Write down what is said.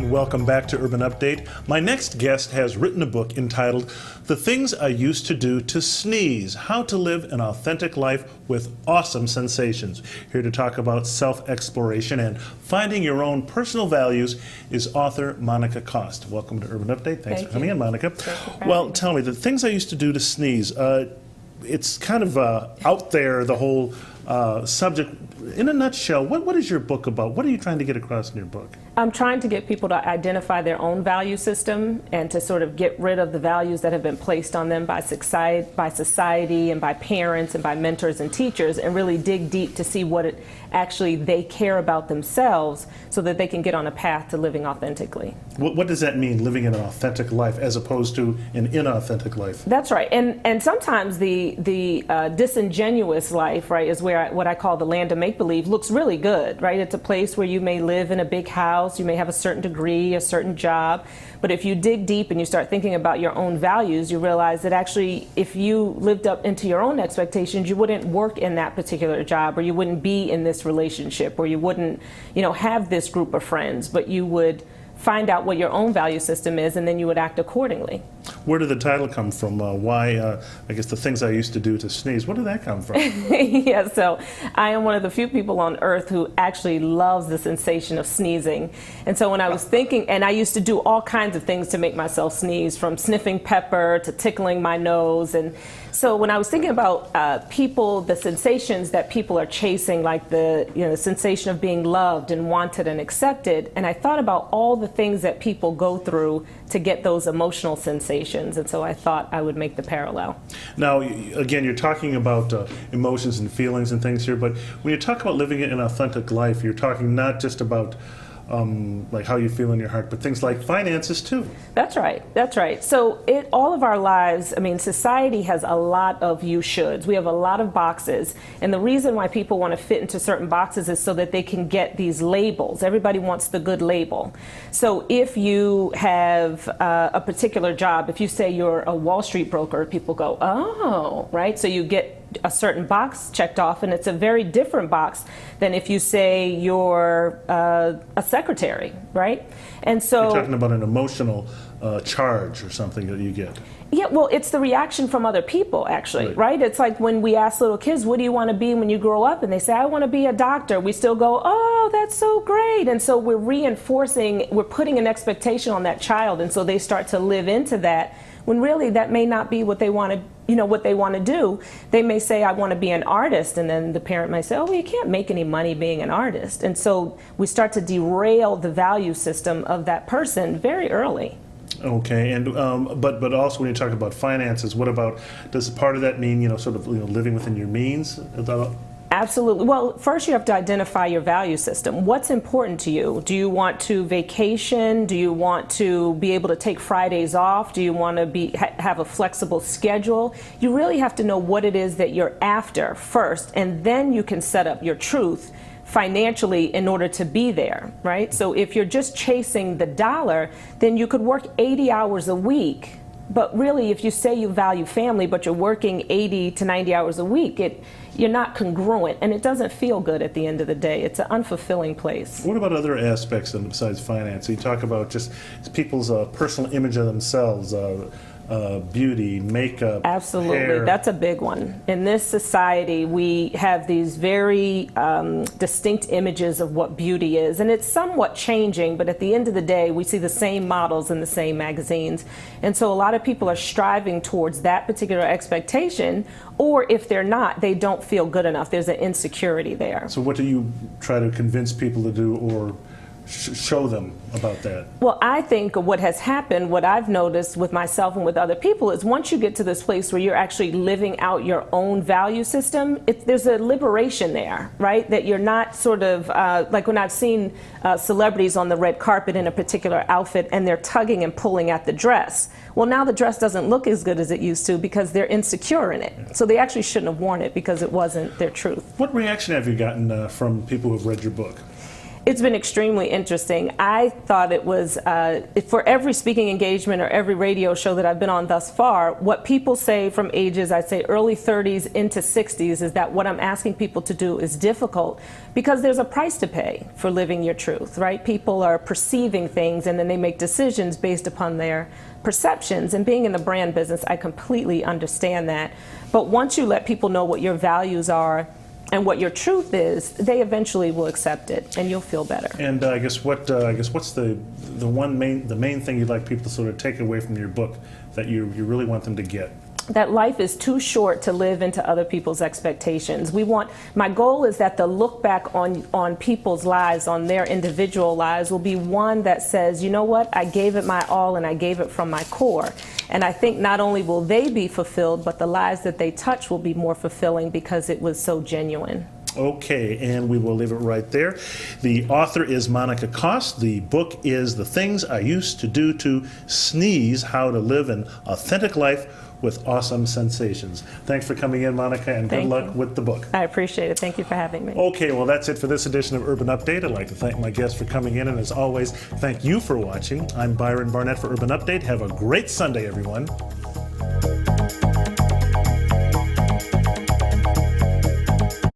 Welcome back to Urban Update. My next guest has written a book entitled The Things I Used to Do to Sneeze, How to Live an Authentic Life with Awesome Sensations. Here to talk about self-exploration and finding your own personal values is author Monica Cost. Welcome to Urban Update. Thanks for coming in, Monica. Well, tell me, the things I used to do to sneeze, it's kind of out there, the whole subject. In a nutshell, what is your book about? What are you trying to get across in your book? I'm trying to get people to identify their own value system and to sort of get rid of the values that have been placed on them by society and by parents and by mentors and teachers, and really dig deep to see what it actually they care about themselves so that they can get on a path to living authentically. What does that mean, living an authentic life as opposed to an inauthentic life? That's right. And sometimes the disingenuous life, right, is where what I call the land of make-believe looks really good, right? It's a place where you may live in a big house, you may have a certain degree, a certain job, but if you dig deep and you start thinking about your own values, you realize that actually if you lived up into your own expectations, you wouldn't work in that particular job, or you wouldn't be in this relationship, or you wouldn't, have this group of friends, but you would find out what your own value system is, and then you would act accordingly. Where did the title come from? Why, I guess, the things I used to do to sneeze? Where did that come from? Yeah, so I am one of the few people on earth who actually loves the sensation of sneezing. And so when I was thinking, and I used to do all kinds of things to make myself sneeze, from sniffing pepper to tickling my nose. And so when I was thinking about people, the sensations that people are chasing, like the sensation of being loved and wanted and accepted, and I thought about all the things that people go through to get those emotional sensations, and so I thought I would make the parallel. Now, again, you're talking about emotions and feelings and things here, but when you talk about living an authentic life, you're talking not just about like how you feel in your heart, but things like finances too. That's right. That's right. So all of our lives, society has a lot of you shoulds. We have a lot of boxes, and the reason why people want to fit into certain boxes is so that they can get these labels. Everybody wants the good label. So if you have a particular job, if you say you're a Wall Street broker, people go, oh, right? So you get a certain box checked off, and it's a very different box than if you say you're a secretary, right? And so you're talking about an emotional charge or something that you get. Yeah, well, it's the reaction from other people, actually, right? It's like when we ask little kids, what do you want to be when you grow up? And they say, I want to be a doctor. We still go, oh, that's so great. And so we're reinforcing, we're putting an expectation on that child, and so they start to live into that, when really that may not be what they want to, what they want to do. They may say, I want to be an artist, and then the parent may say, oh, well, you can't make any money being an artist. And so we start to derail the value system of that person very early. Okay, and but also when you talk about finances, what about, does part of that mean, living within your means? Absolutely. Well, first you have to identify your value system. What's important to you? Do you want to vacation? Do you want to be able to take Fridays off? Do you want to have a flexible schedule? You really have to know what it is that you're after first, and then you can set up your truth financially in order to be there, right? So if you're just chasing the dollar, then you could work 80 hours a week. But really, if you say you value family, but you're working 80 to 90 hours a week, you're not congruent, and it doesn't feel good at the end of the day. It's an unfulfilling place. What about other aspects besides finance? You talk about just people's personal image of themselves, beauty, makeup, absolutely, hair. That's a big one. In this society, we have these very distinct images of what beauty is, and it's somewhat changing, but at the end of the day, we see the same models in the same magazines. And so a lot of people are striving towards that particular expectation, or if they're not, they don't feel good enough. There's an insecurity there. So what do you try to convince people to do, or show them about that? Well, I think what has happened, what I've noticed with myself and with other people, is once you get to this place where you're actually living out your own value system, there's a liberation there, right? That you're not sort of, like when I've seen celebrities on the red carpet in a particular outfit and they're tugging and pulling at the dress. Well, now the dress doesn't look as good as it used to because they're insecure in it. So they actually shouldn't have worn it because it wasn't their truth. What reaction have you gotten from people who've read your book? It's been extremely interesting. I thought it was, for every speaking engagement or every radio show that I've been on thus far, what people say from ages, I'd say early 30s into 60s, is that what I'm asking people to do is difficult because there's a price to pay for living your truth, right? People are perceiving things and then they make decisions based upon their perceptions. And being in the brand business, I completely understand that. But once you let people know what your values are and what your truth is, they eventually will accept it, and you'll feel better. And I guess what's the main thing you'd like people to sort of take away from your book that you really want them to get? That life is too short to live into other people's expectations. My goal is that the look back on people's lives, on their individual lives, will be one that says, you know what, I gave it my all and I gave it from my core. And I think not only will they be fulfilled, but the lives that they touch will be more fulfilling because it was so genuine. Okay, and we will leave it right there. The author is Monica Koss. The book is The Things I Used to Do to Sneeze, How to Live an Authentic Life with Awesome Sensations. Thanks for coming in, Monica, and good luck with the book. I appreciate it. Thank you for having me. Okay, well, that's it for this edition of Urban Update. I'd like to thank my guests for coming in, and as always, thank you for watching. I'm Byron Barnett for Urban Update. Have a great Sunday, everyone.